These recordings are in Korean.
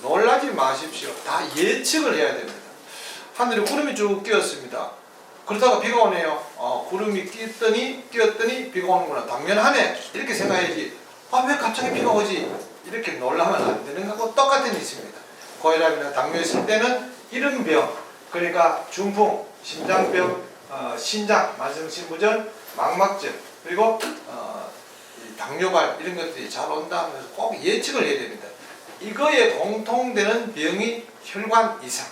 놀라지 마십시오. 다 예측을 해야 됩니다. 하늘에 구름이 쭉 끼었습니다. 그러다가 비가 오네요. 구름이 끼었더니 비가 오는구나. 당연하네. 이렇게 생각해야지. 왜 갑자기 비가 오지? 이렇게 놀라면 안 되는 거하고 똑같은 있습니다. 고혈압이나 당뇨 있을 때는 이런 병, 그러니까 중풍, 심장병, 신장, 만성신부전, 망막증, 그리고 이 당뇨발 이런 것들이 잘 온다 하면서 꼭 예측을 해야 됩니다. 이거에 공통되는 병이 혈관 이상.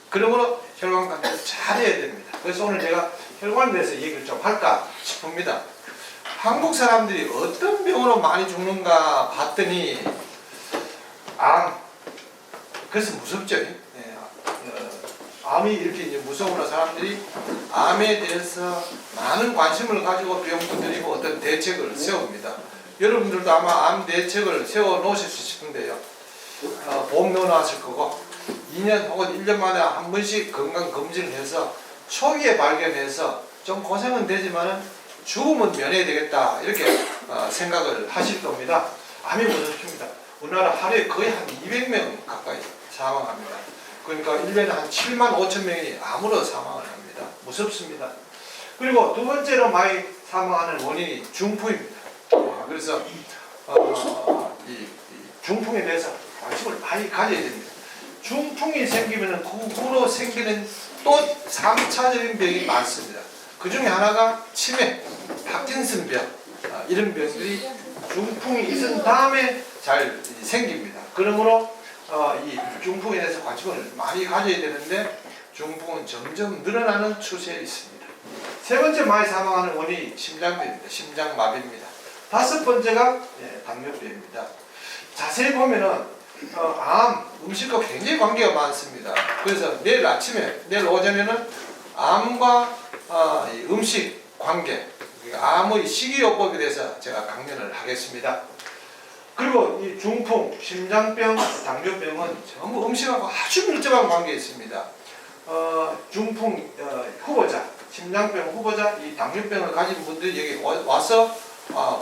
그러므로 혈관 관리를 잘 해야 됩니다. 그래서 오늘 제가 혈관에 대해서 얘기를 좀 할까 싶습니다. 한국 사람들이 어떤 병으로 많이 죽는가 봤더니 암. 그래서 무섭죠. 암이 이렇게 이제 무서우나 사람들이 암에 대해서 많은 관심을 가지고 병도 드리고 어떤 대책을 세웁니다. 여러분들도 아마 암 대책을 세워 놓으실 수 싶은데요. 보험 넣어 놨을 거고 2년 혹은 1년 만에 한 번씩 건강검진을 해서 초기에 발견해서 좀 고생은 되지만은 죽으면 면해야 되겠다 이렇게 생각을 하실 겁니다. 암이 무섭습니다. 우리나라 하루에 거의 한 200명 가까이 사망합니다. 그러니까 1년에 한 7만 5천 명이 암으로 사망을 합니다. 무섭습니다. 그리고 두 번째로 많이 사망하는 원인이 중풍입니다. 그래서 이 중풍에 대해서 관심을 많이 가져야 됩니다. 중풍이 생기면 그 후로 생기는 또 3차적인 병이 많습니다. 그 중에 하나가 치매, 파킨슨병 이런 병들이 중풍이 있은 다음에 잘 생깁니다. 그러므로 이 중풍에 대해서 관심을 많이 가져야 되는데 중풍은 점점 늘어나는 추세에 있습니다. 세 번째 많이 사망하는 원인이 심장병입니다. 심장마비입니다. 다섯 번째가 당뇨병입니다. 자세히 보면은 암, 음식과 굉장히 관계가 많습니다. 그래서 내일 아침에, 내일 오전에는 암과 음식 관계, 암의 식이요법에 대해서 제가 강연을 하겠습니다. 그리고 이 중풍, 심장병, 당뇨병은 전부 음식하고 아주 밀접한 관계가 있습니다. 중풍 후보자, 심장병 후보자, 이 당뇨병을 가진 분들이 여기 와서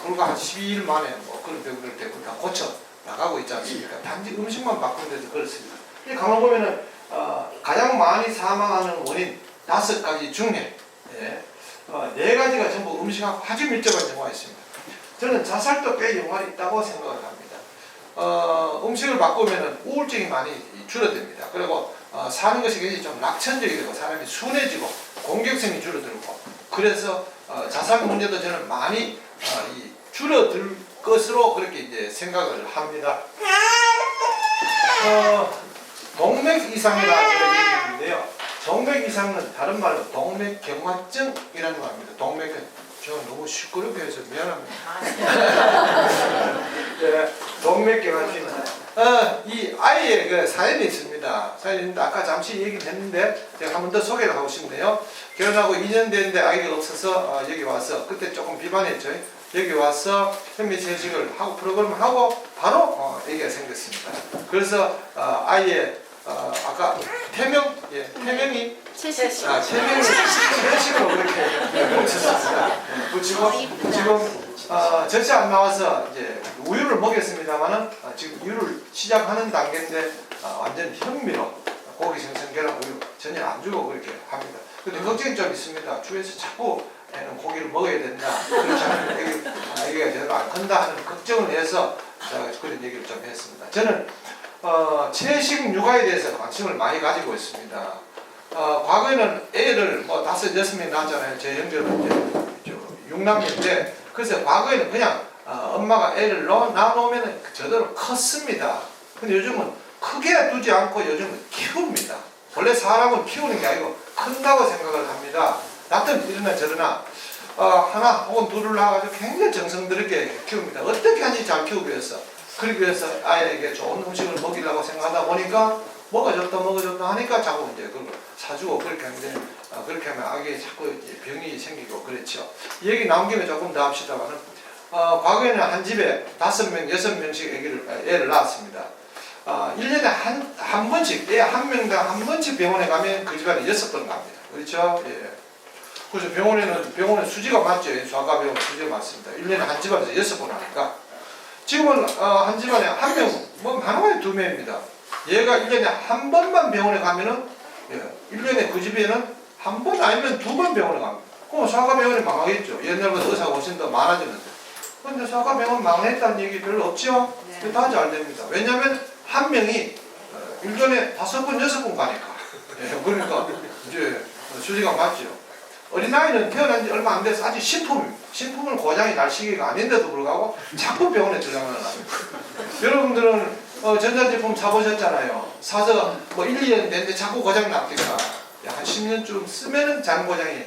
불과 한 12일 만에 그런 병들을 대부분 다 고쳐 나가고 있지 않습니까? 단지 음식만 바꾸는 데서 그렇습니다. 이 가만 보면은 가장 많이 사망하는 원인 5가지 중에 4가지가 전부 음식하고 아주 밀접한 경우가 있습니다. 저는 자살도 꽤 연관이 있다고 생각을 합니다. 음식을 바꾸면 우울증이 많이 줄어듭니다. 그리고 사는 것이 굉장히 좀 낙천적이 되고 사람이 순해지고 공격성이 줄어들고 그래서 자살 문제도 저는 많이 줄어들 것으로 그렇게 이제 생각을 합니다. 동맥 이상이라는 얘기가 있는데요. 동맥 이상은 다른 말로 동맥경화증이라는 말입니다. 동맥은 저 너무 시끄럽게 해서 미안합니다. 네, 동맥경화증. 이 아이의 그 사연이 있습니다. 사연이 있는데 아까 잠시 얘기를 했는데 제가 한 번 더 소개를 하고 싶네요. 결혼하고 2년 됐는데 아이가 없어서 여기 와서 그때 조금 비판했죠. 여기 와서 현미채식을 하고 프로그램을 하고 바로 아기가 생겼습니다. 그래서 아이의 아까 태명이 채명이 채식으로 그렇게 붙였습니다. 붙이고 지금 전체 안 나와서 이제 우유를 먹였습니다만은 지금 우유를 시작하는 단계인데 완전 현미로 고기 생선 계란 우유 전혀 안 주고 그렇게 합니다. 근데 걱정이 좀 있습니다. 주에서 자꾸 애는 고기를 먹어야 된다. 그렇지 않으면 애기가 제대로 안 큰다 하는 걱정을 해서 제가 그런 얘기를 좀 했습니다. 저는 채식 육아에 대해서 관심을 많이 가지고 있습니다. 과거에는 애를 5, 6명 낳았잖아요. 제 형제는 이제 6남매인데 그래서 과거에는 그냥 엄마가 애를 낳아놓으면 저대로 컸습니다. 근데 요즘은 크게 두지 않고 요즘은 키웁니다. 원래 사람은 키우는 게 아니고 큰다고 생각을 합니다. 낳든 이러나 저러나 하나 혹은 둘을 낳아가지고 굉장히 정성스럽게 키웁니다. 어떻게 하는지 잘 키우기 위해서 그러기 위해서 아이에게 좋은 음식을 먹이려고 생각하다 보니까 먹어줬다 하니까 자꾸 이제 그걸 사주고 그렇게 하는데 그렇게 하면 아기에 자꾸 이제 병이 생기고 그렇죠. 이 얘기 나온 김에 조금 더 합시다만은 과거에는 한 집에 5명, 6명씩 애를 낳았습니다. 1년에 한 번씩 애 한 명당 한 번씩 병원에 가면 그 집안에 6번 갑니다. 그렇죠? 예. 그래서 병원에 수지가 많죠. 소아과병원 수지가 많습니다. 1년에 한 집안에서 6번 하니까 지금은 한 집안에 한 명, 뭐 하나에 2명입니다. 얘가 1년에 한 번만 병원에 가면은 1년에 그 집에는 한 번 아니면 2번 병원에 갑니다. 그럼 사과병원이 망하겠죠. 옛날보다 의사가 훨씬 더 많아졌는데. 근데 사과병원 망했다는 얘기 별로 없죠? 네. 다 잘 됩니다. 왜냐하면 한 명이 1년에 5번, 6번 가니까. 그러니까 이제 수지가 맞죠. 어린아이는 태어난 지 얼마 안 돼서 아직 신품을 고장이 날 시기가 아닌데도 불구하고 자꾸 병원에 들어가는 겁니다. 여러분들은 전자제품 사보셨잖아요. 사서 뭐 1, 2년 됐는데 자꾸 고장이 납니까? 한 10년쯤 쓰면은 잔고장이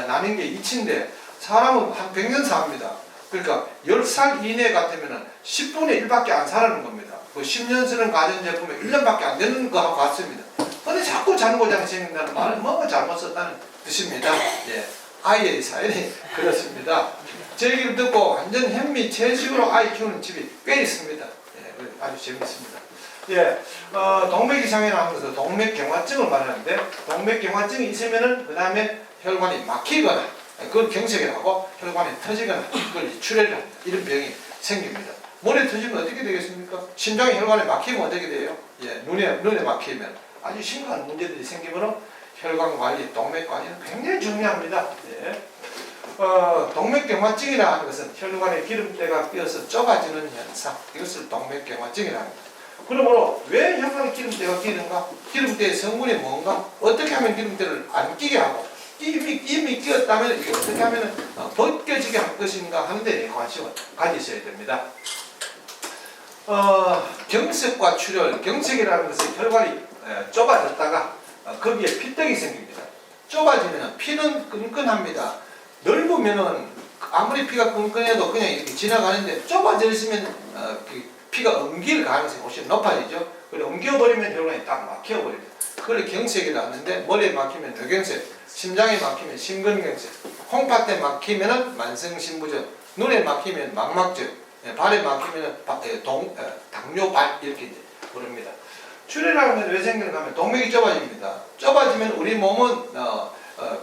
나는 게 이치인데 사람은 한 100년 삽니다. 그러니까 10살 이내 같으면 10분의 1밖에 안 살아는 겁니다. 그 10년 쓰는 가전제품에 1년밖에 안 되는 거하고 같습니다. 근데 자꾸 잔고장이 생긴다는 말은 뭔가 잘못 썼다는 뜻입니다. 예. 아이의 사연이 그렇습니다. 제 얘기를 듣고 완전 현미채식으로 아이 키우는 집이 꽤 있습니다. 예, 아주 재밌습니다. 예, 동맥이상이라고 하면서 동맥경화증을 말하는데 동맥경화증이 있으면은 그 다음에 혈관이 막히거나 그걸 경색이라고 혈관이 터지거나 그걸 출혈을 한다. 이런 병이 생깁니다. 머리에 터지면 어떻게 되겠습니까? 심장이 혈관에 막히면 어떻게 돼요? 예, 눈에 막히면 아주 심각한 문제들이 생기면 혈관 관리, 동맥 관리는 굉장히 중요합니다. 예. 동맥경화증이라 하는 것은 혈관에 기름때가 끼어서 좁아지는 현상, 이것을 동맥경화증이라 합니다. 그러므로 왜 혈관에 기름때가 끼는가? 기름때의 성분이 뭔가? 어떻게 하면 기름때를 안 끼게 하고 이미 끼었다면 이게 어떻게 하면 벗겨지게 할 것인가 하는 데 관심을 가지셔야 됩니다. 경색과 출혈, 경색이라는 것은 혈관이 좁아졌다가 거기에 피떡이 생깁니다. 좁아지면 피는 끈끈합니다. 넓으면은 아무리 피가 끈끈해도 그냥 이렇게 지나가는데 좁아져 있으면 피가 엉길 가능성이 훨씬 높아지죠. 그래 엉겨버리면 혈관이 딱 막혀버립니다. 그걸 경색이라 하는데 머리에 막히면 뇌경색, 심장에 막히면 심근경색, 콩팥에 막히면 만성신부전, 눈에 막히면 망막증, 발에 막히면 당뇨발 이렇게 이제 부릅니다. 출혈이라는 건 왜 생기는가 하면 동맥이 좁아집니다. 좁아지면 우리 몸은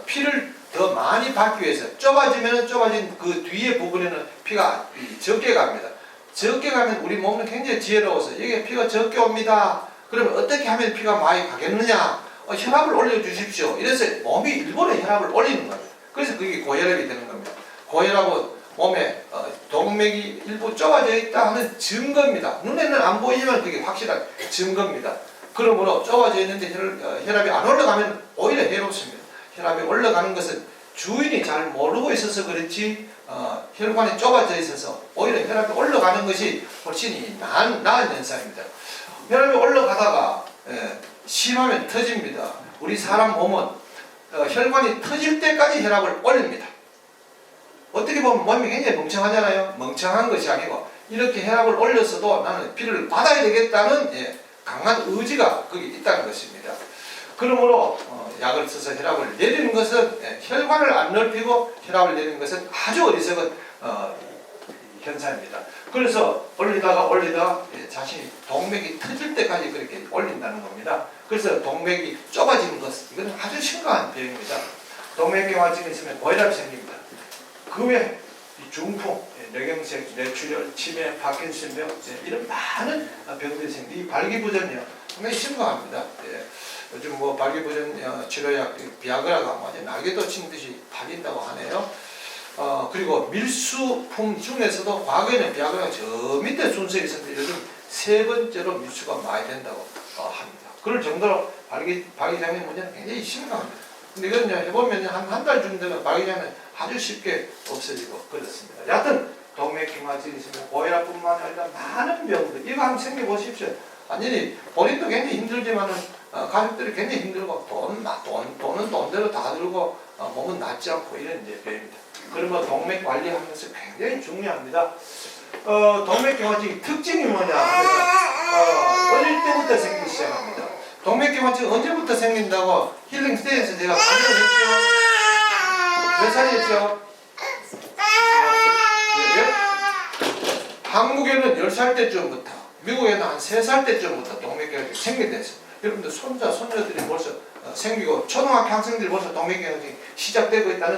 피를 더 많이 받기 위해서 좁아지면 좁아진 그 뒤에 부분에는 피가 적게 갑니다. 적게 가면 우리 몸은 굉장히 지혜로워서 여기에 피가 적게 옵니다. 그러면 어떻게 하면 피가 많이 가겠느냐? 혈압을 올려주십시오. 이래서 몸이 일부러 혈압을 올리는 겁니다. 그래서 그게 고혈압이 되는 겁니다. 고혈압은 몸에 동맥이 일부 좁아져 있다 하는 증거입니다. 눈에는 안 보이지만 그게 확실한 증거입니다. 그러므로 좁아져 있는데 혈압이 안 올라가면 오히려 해롭습니다. 혈압이 올라가는 것은 주인이 잘 모르고 있어서 그렇지 혈관이 좁아져 있어서 오히려 혈압이 올라가는 것이 훨씬 나은 현상입니다. 혈압이 올라가다가 심하면 터집니다. 우리 사람 몸은 혈관이 터질 때까지 혈압을 올립니다. 어떻게 보면 몸이 굉장히 멍청하잖아요. 멍청한 것이 아니고 이렇게 혈압을 올렸어도 나는 피를 받아야 되겠다는 강한 의지가 거기 있다는 것입니다. 그러므로 약을 써서 혈압을 내리는 것은 혈관을 안 넓히고 혈압을 내리는 것은 아주 어리석은 현상입니다. 그래서 올리다가 자신이 동맥이 터질 때까지 그렇게 올린다는 겁니다. 그래서 동맥이 좁아지는 것, 이건 아주 심각한 병입니다. 동맥경화증이 있으면 고혈압이 생깁니다. 그 외에 중풍, 뇌경색, 뇌출혈, 치매, 파킨슨병 이런 많은 병들이 생깁니다. 발기부전이요, 상당히 심각합니다. 요즘 뭐 발기부전 치료약 비아그라가 완전 날개도 친 듯이 팔린다고 하네요. 그리고 밀수품 중에서도 과거에는 비아그라가 저 밑에 순서에 있었는데 요즘 3번째로 밀수가 많이 된다고 합니다. 그럴 정도로 발기장애 문제는 굉장히 심각합니다. 근데 이건 해보면 한 달 정도 되면 발기장애는 아주 쉽게 없어지고 그렇습니다. 여하튼 동맥경화증이 있으면 고혈압뿐만 아니라 많은 병들 이거 한번 생겨보십시오. 완전히 본인도 굉장히 힘들지만은 가족들이 굉장히 힘들고 돈은 돈대로 다 들고 몸은 낫지 않고 이런 이제 병입니다. 그러면 동맥 관리하는 것이 굉장히 중요합니다. 동맥경화증 특징이 뭐냐 하면 어릴 때부터 생기기 시작합니다. 동맥경화증 언제부터 생긴다고 힐링 스테이에서 제가 강의를 했죠. 몇 살이었죠? 한국에는 10살 때쯤부터, 미국에는 한 3살 때쯤부터 동맥경화증이 생긴대서 여러분들 손자, 손녀들이 벌써 생기고 초등학교 학생들이 벌써 동맥경화증이 시작되고 있다는